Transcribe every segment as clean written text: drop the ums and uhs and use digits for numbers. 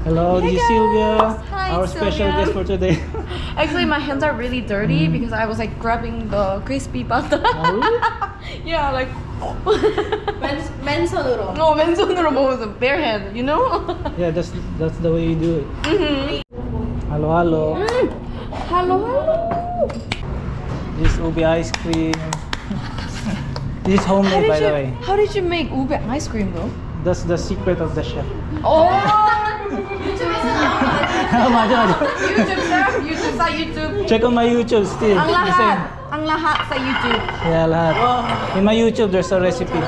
Hello, this is Sylvia, Hi, our special Sylvia. guest for today. Actually, my hands are really dirty because I was like grabbing the crispy pasta. Oh, really? Yeah, like 맨손으로. no, 맨손으로 먹어서 bare hand, you know? Yeah, that's the way you do it. Hello, hello. Hello, hello. This is ubi ice cream. This is homemade, by the way. How did you make ube ice cream though? That's the secret of the chef. Oh, 맞아, 맞아. YouTube chef, YouTube sa YouTube. Check on my YouTube still. Ang The same. lahat, ang lahat sa YouTube. Yeah, lahat. In my YouTube, there's a recipe.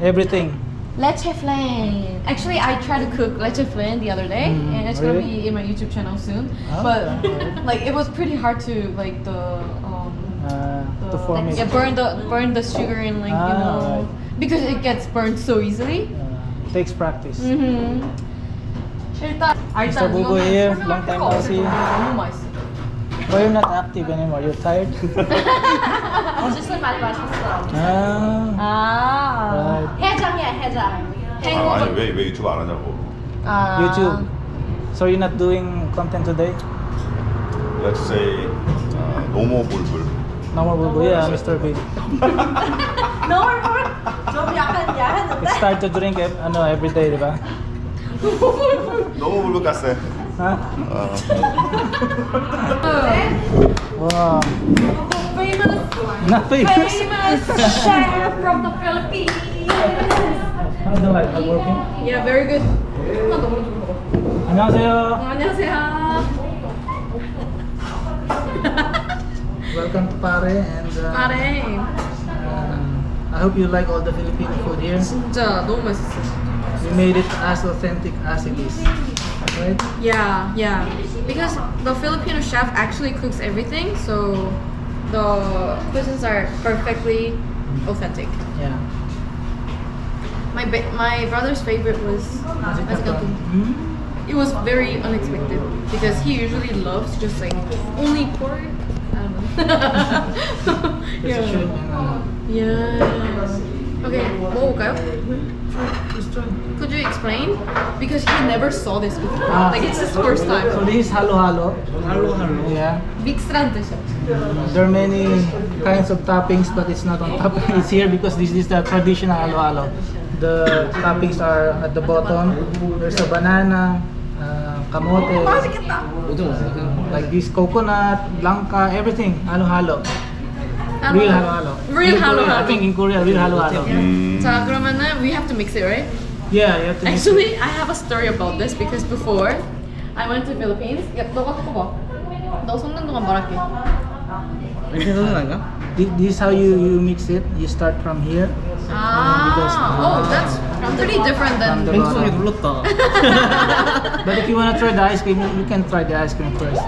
Everything. Leche flan. Actually, I tried to cook leche flan the other day, and it's gonna really? be in my YouTube channel soon. Oh, But okay. like, it was pretty hard to like To form it. yeah, burn the sugar and like you know right. because it gets burned so easily. Takes practice. 일단 Mr. Bubu here, long time no see. 너무 맛있어. Why you're not active anymore? You're tired? 주스 많이 마셨어. Right. 해장이야, 해장. 아니 왜 유튜브 안 하냐고. YouTube. So you're not doing content today? Let's say 노모 불불. No more Bubu. Yeah, Mr. Big. 좀 약간 It's 야했는데? start to drink every day, di ba? 노모 불불 깠어요. Huh? Wow. Famous Not famous. chef from the Philippines. How's the light? Working? Yeah, very good. 하나 더 먼저 먹어. 안녕하세요. 안녕하세요. Welcome to Pare and 아래 I hope you like all the Filipino food here. 진짜 너무 맛있어. We made it as authentic as it is. Right? Yeah, yeah. Because the Filipino chef actually cooks everything, so the cuisines are perfectly authentic. Yeah. My brother's favorite was Masgato. It was very unexpected because he usually loves just like only pork. I don't know. There's a shrimp Yeah. Yeah. Okay, 먹어볼까요? Just try. Could you explain? Because he never saw this before. Ah. Like it's his first So time. this is halo halo. Halo halo. Yeah. 믹스란 뜻이야. There are many kinds of toppings, but it's not on top. It's here because this is the traditional halo halo. The toppings are at the bottom. There's a banana, kamote, like this coconut, blanca, everything. Halo halo. Real halo halo. Real In halo Korea, halo. I think in Korea, real halo halo. 자 그러면은 we have to mix it, right? Yeah, you have to mix it. Actually, I have a story about this because before I went to Philippines. 야, 너가 섞어봐. 너 섞는 동안 말할게. This is how you mix it. You start from here. Oh, that's pretty different than. From the bottom. But if you wanna try the ice cream, you can try the ice cream first.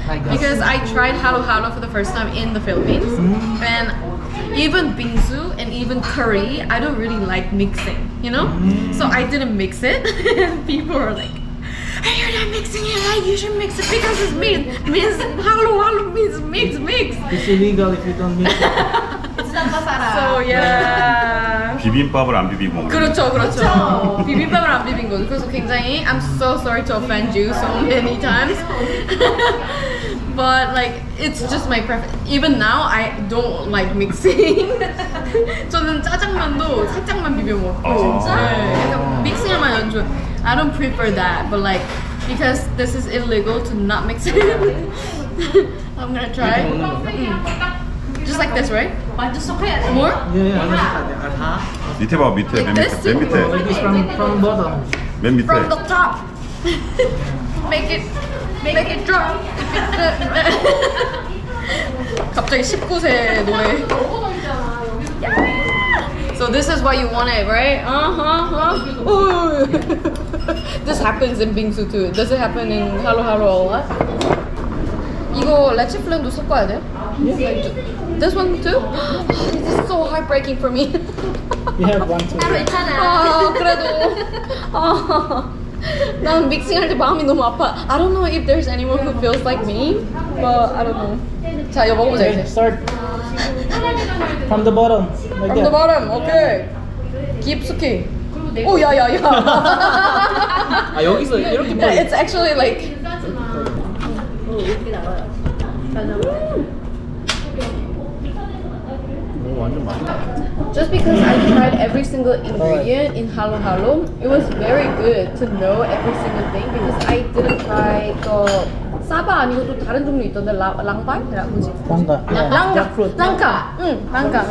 Like that. Because I tried halo halo for the first time in the Philippines, and even bingsu and even curry, I don't really like mixing, you know. So I didn't mix it. And people were like, "Hey, you're not mixing it right. You should mix it because it's means halo halo means mix." It's illegal if you don't mix it. So yeah. 비빔밥을 안 비비고 먹는. 그렇죠, 그렇죠. 비빔밥을 안 비빈 거죠. 그래서 굉장히 I'm so sorry to offend you so many times. But like it's just my preference. Even now I don't like mixing. 저는 짜장면도 살짝만 비벼 먹고. 네, 약간 믹싱하면 안 좋아. I don't prefer that, but like because this is illegal to not mix it. I'm gonna try. Just like this, right? 완전 쏙해야 돼. More? Yeah. 밑에 봐 밑에 맨 Like 밑에 맨 Like 밑에 this from bottom. 맨 밑에. From the top. Make it drop. 갑자기 19세 노래. So this is what you want it, right? Ooh. This happens in bingsu too. Does it happen in halo halo a lot? 이거 레치 플랜도 섞어야 돼? This one too? This is so heartbreaking for me. You have one too. 따로 있잖아. 아 그래도 난 믹싱할 때 마음이 너무 아파. I don't know if there's anyone who feels like me, but I don't know. 자 이거 먹어보자 Okay, 이제. start from the bottom. Like From the that. bottom, okay. 깊숙이. 오, 야야야. 아 여기서 이렇게 It's actually like. 이렇게 나와요. 오 완전 맛있다. Just because I tried every single ingredient in Halo Halo, it was very good to know every single thing because I didn't try the 사바 아니고 또 다른 종류 있던데 랑발? 뭐지? 랑가. jakfruit. 랑카. 응, 랑카.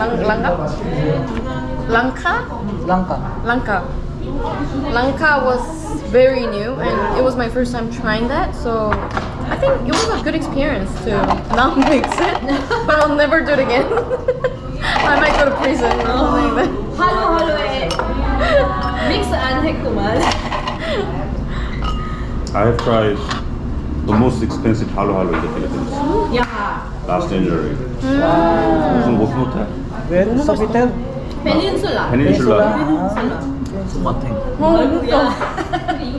랑카 was very new and it was my first time trying that, so I think it was a good experience to not mix it, but I'll never do it again. I might go to prison or something like that. 하루하루에 믹스 안 했구만. I have tried the most expensive halo halo in the Philippines 야, last January. 무슨 호텔? Where? Sofitel? 페닌슐라. Peninsula. Sumating. 야,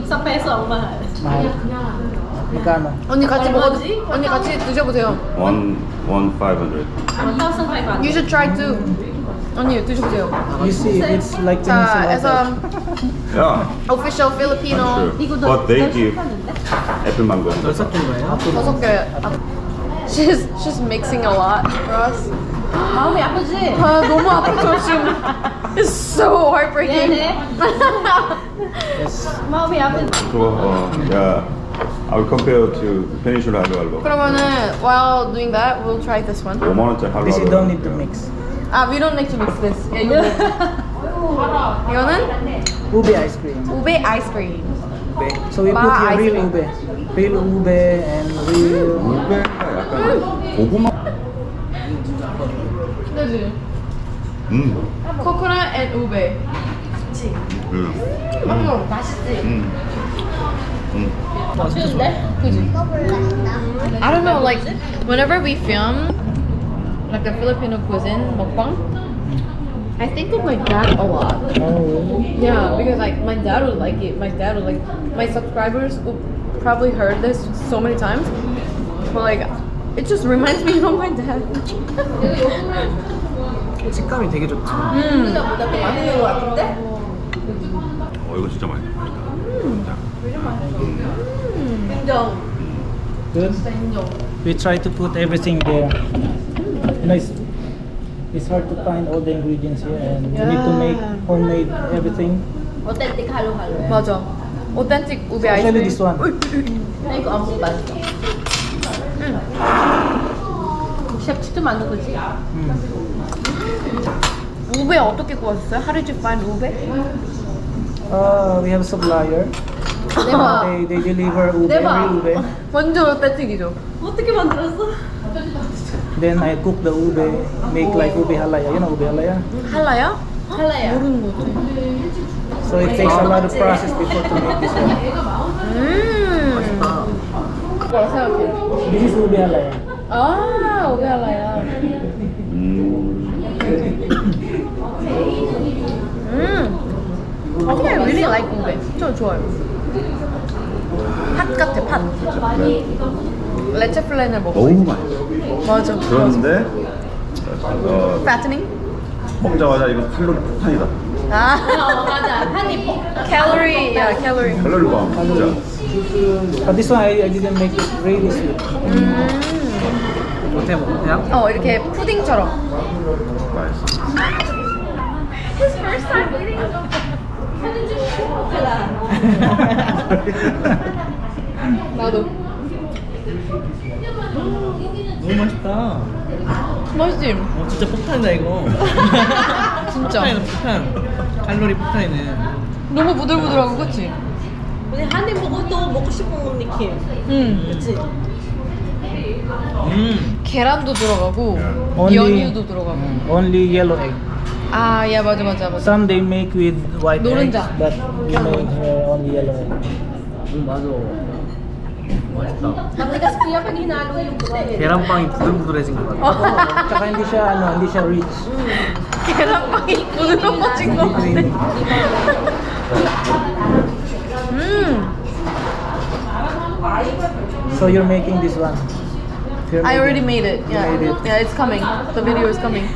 64페소 엄마. mahal. Magkano? 언니 같이 먹어도 얼마지? 언니 같이 드셔보세요. 1,500. 1,500. You should try too. 언니 드셔보세요. You see, it's like 자, as peninsula. a Yeah, official Filipino sure. But they give apple mango. 다섯 개. She's mixing a lot for us. 마음이 아프지? 아 너무 아프죠 지금. It's so heartbreaking. 네네. 마음이 아프지? Yeah, I will compare to Peninsula halo halo. 그러면은 while doing that, we'll try this one. 5만 원짜리 halo This you halo. don't need to mix. We don't need to mix this. 야, 이거는 Ube ice cream. 우베 아이스크림. Ube. So we Ma put here ice real cream. ube. Real ube and real... 우베가 약간 고구마. 그지? 코코넛 and 우베. 맛있지? 맛있는데? 그지? I don't know, like whenever we film like a Filipino cuisine mukbang, I think of my dad a lot. Oh, Yeah, because like my dad would like it. My dad would like. My subscribers would probably heard this so many times, but like it just reminds me of my dad. 식감이 되게 좋지. 보다 더 맛있는 것 같은데? 이거 진짜 맛있다. 인정. Good. We try to put everything there. You know, it's hard to find all the ingredients here, and you need to make homemade everything. 어텐틱 하루하루에. 맞아. Authentic 우베 Especially 아이스크림. this one. 나 이거 안 먹어 맛있어. 셰프 직접 만든 거지? 우베 어떻게 구하셨어요? How did you find 우베? We have a supplier. 대박. They deliver ube, 대박. real ube. 완전 어텐틱이죠. 어떻게 만들었어? Then I cook the ube, make like ube halaya. You know ube halaya? 할라야? 할라야. 모르는 것 같아. So it takes a lot of process before to make this one. 뭐라 생각해? This is ube halaya. 아, 우베 할라야. I think I really like 우베. 저 좋아요. 팥 같아, 팥. 레체 플랜을 먹어. 너무 맛있어. 맞아. 그런데 Fattening? 먹자마자 이거 칼로리 폭탄이다. 아, 맞아. 한입 calorie, yeah, calorie. 칼로리 방 진짜. But this one I didn't make it really sweet. 어때 먹어요? 이렇게 푸딩처럼. 맛있어. His first time eating. 나도. 너무 맛있다. 맛있지? 진짜 폭탄이다 이거. 진짜. 폭탄이다 폭탄. 칼로리 폭탄이네. 너무 부들부들하고, 그치? 우리 한입 먹고 또 먹고 싶은 느낌. 그치? 계란도 들어가고, Only- 연유도 들어가고. Only yellow egg. 아, 야, 맞아. Some they make with white eggs, 노른자. but we made here only yellow egg. 맞아. 맛있다. Matigas kuya pag hinalo yung puti. 계란빵이 부들부들해진 것 같아. Tsaka hindi siya rich. 계란빵이 부드러워진 것 같아. So you're making this one. You're I already making- made it. You Yeah, made it. yeah, it's coming. The video is coming.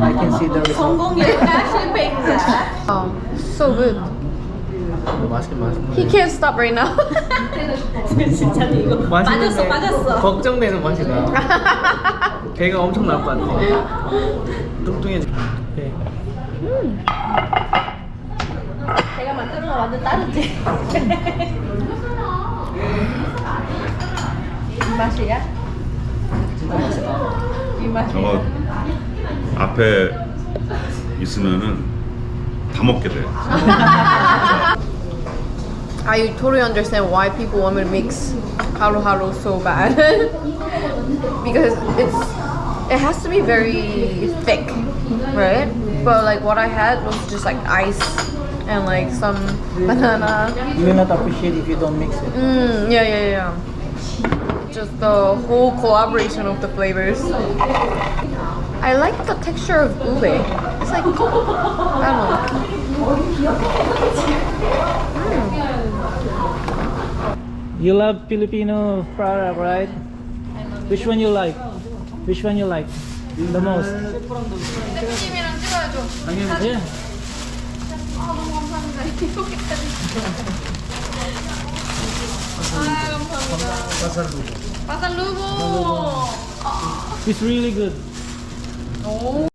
I can see the result. 성공이야. 실패인가? So good. 맛있긴 맛있네. He can't stop right now. 진짜 이거 맛있는데 빠졌어. 걱정되는 맛이다. 배가 엄청 나올 것 같아. 뚱뚱해지. Okay. 제가 만드는 거 완전 다르지. 이 맛이야? 이 맛이야? 저거 앞에 있으면은 다 먹게 돼. I totally understand why people want me to mix haru so bad. Because it has to be very thick, right? But like what I had was just like ice and like some banana. You will not appreciate if you don't mix it. Yeah. Just the whole collaboration of the flavors. I like the texture of ube. It's like, I don't know. You love Filipino product, right? Which one you like? Which one you like the most? 대표님이랑 찍어야죠. Yeah. 너무 감사합니다. 이렇게까지. 감사합니다. 바살루보. It's really good. 오.